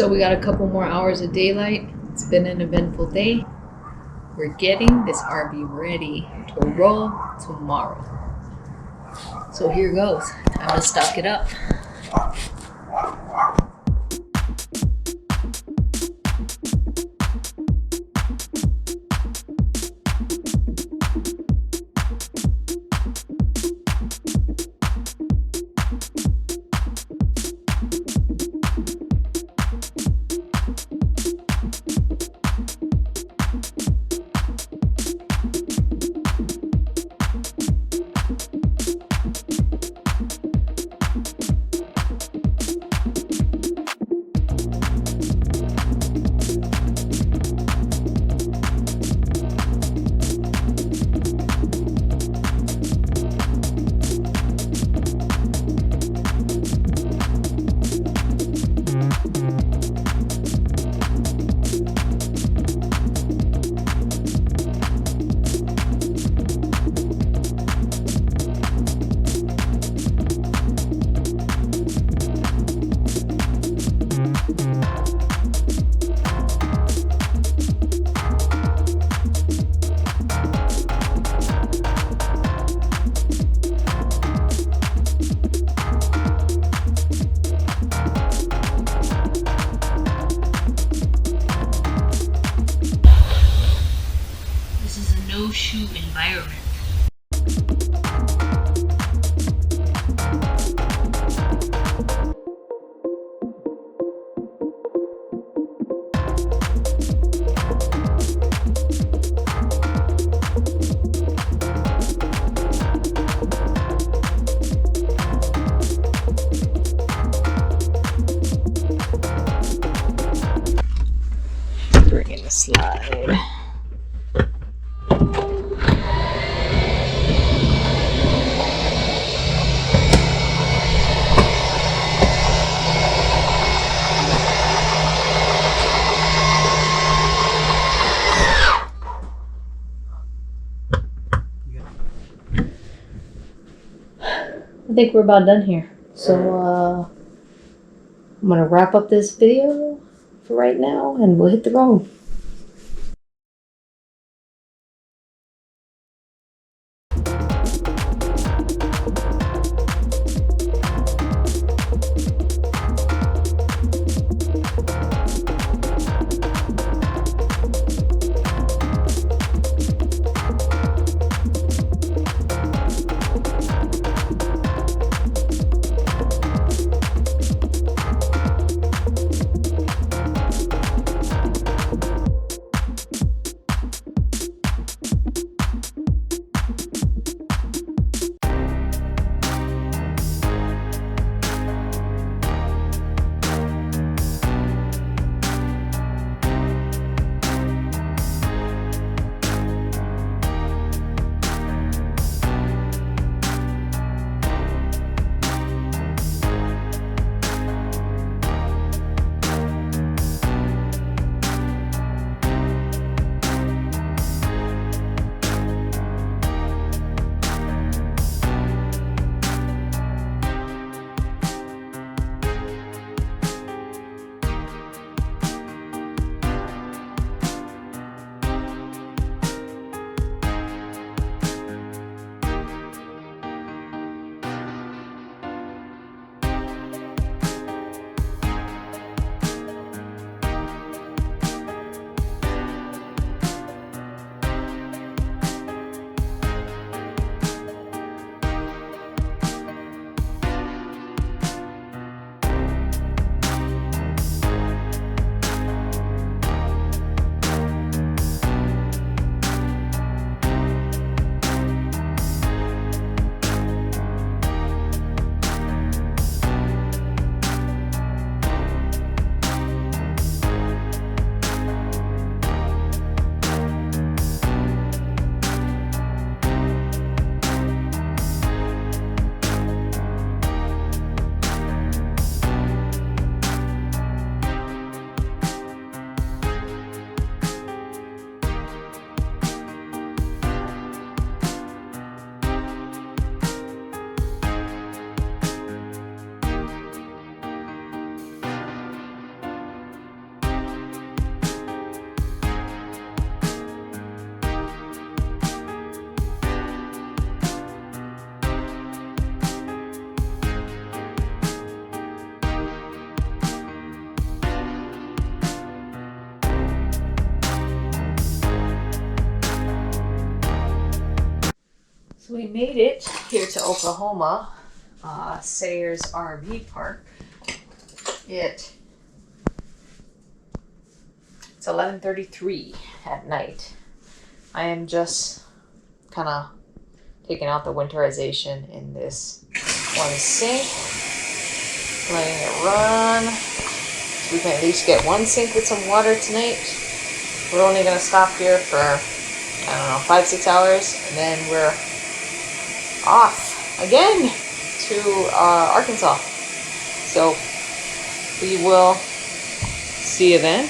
So we got a couple more hours of daylight. It's been an eventful day. We're getting this RV ready to roll tomorrow. So here goes. Time to stock it up. No-shoe environment. Bring in the slide. I think we're about done here. So I'm gonna wrap up this video for right now and we'll hit the road. So we made it here to Oklahoma, Sayre's RV Park. It's 11:33 at night. I am just kind of taking out the winterization in this one sink, letting it run. So we can at least get one sink with some water tonight. We're only going to stop here for, I don't know, 5-6 hours, and then we're off again to Arkansas. So we will see you then.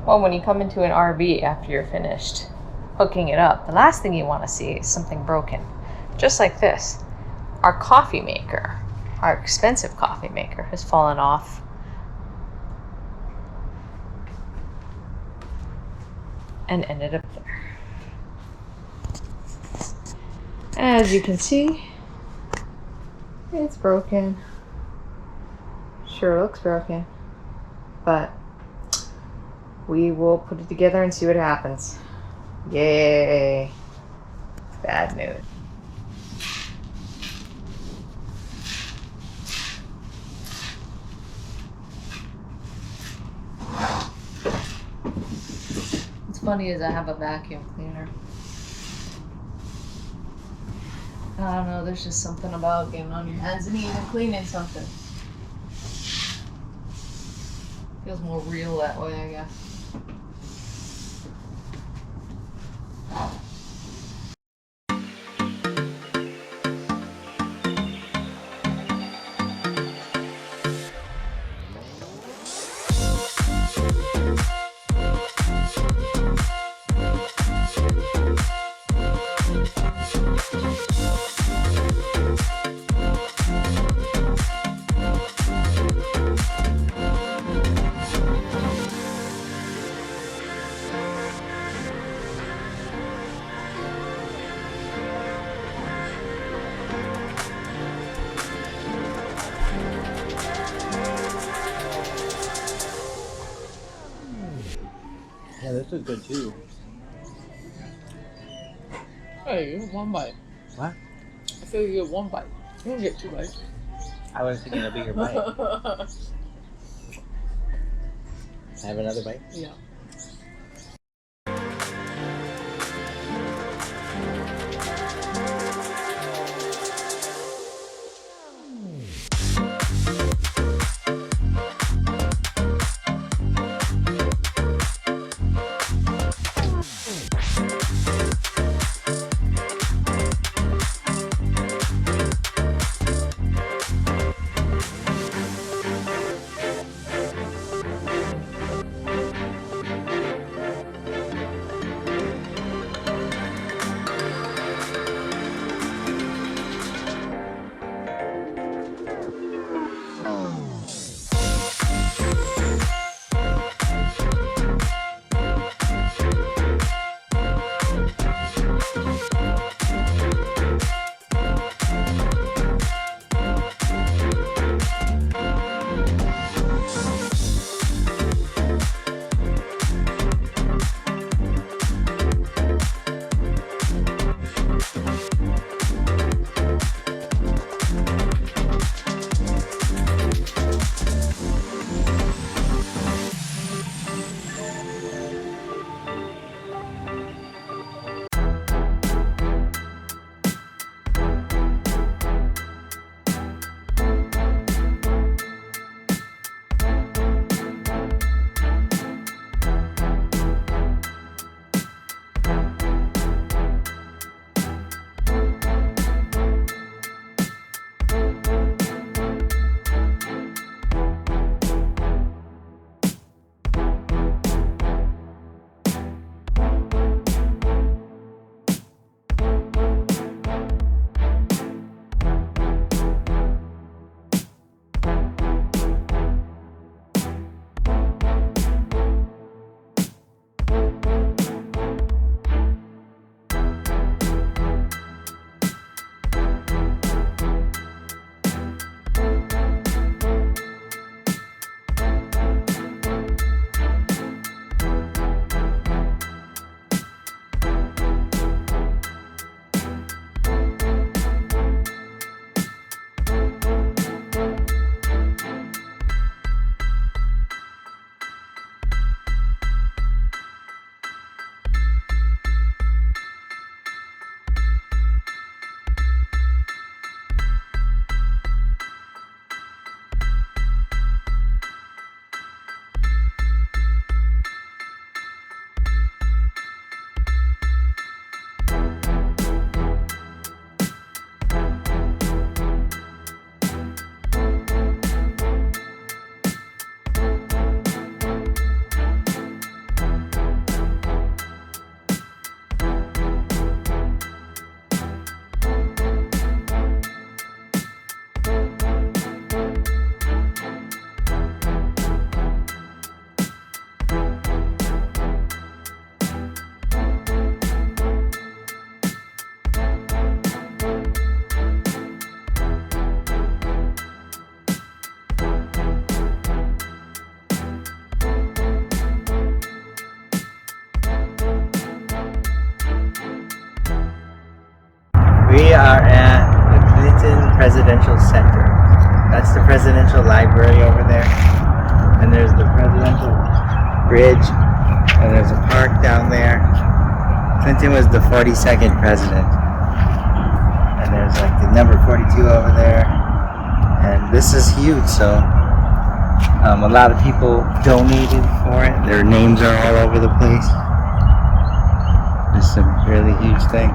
Well, when you come into an RV after you're finished hooking it up, the last thing you want to see is something broken. Just like this. Our coffee maker, our expensive coffee maker, has fallen off. And ended up there. As you can see, it's broken. Sure looks broken, but we will put it together and see what happens. Yay! Bad news. What's funny is I have a vacuum cleaner. I don't know, there's just something about getting on your hands and knees and cleaning something. Feels more real that way, I guess. This is good too. Hey, you get one bite. What? I feel you get one bite. You don't get 2 bites. I was thinking a bigger bite. Have another bite? Yeah. We are at the Clinton Presidential Center. That's the presidential library over there. And there's the presidential bridge. And there's a park down there. Clinton was the 42nd president. And there's like the number 42 over there. And this is huge, so a lot of people donated for it. Their names are all over the place. It's a really huge thing.